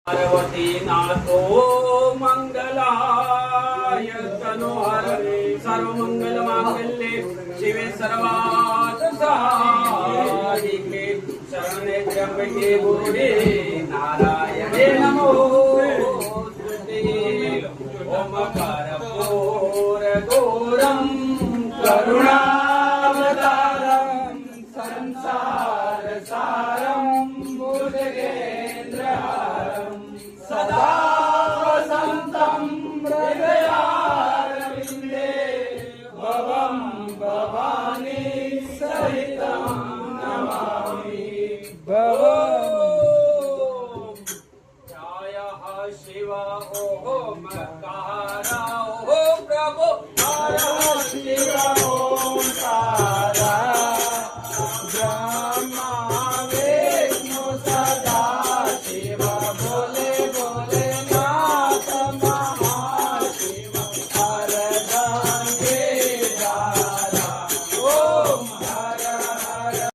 पार्वती नाथो मंगलाय तनोहर सर्वमंगल मांगल्ये शिवे सर्वार्थ साधिके शरणे त्र्यंबके गौरी नारायणे नमोस्तुते ओमकार घोरम करुणावतारम संसार सारम भुजगेन्द्रहारम सदा वसन्तं हृदयारविन्दे भवं भवानी सहितं नमामि भवं जय शिव ओम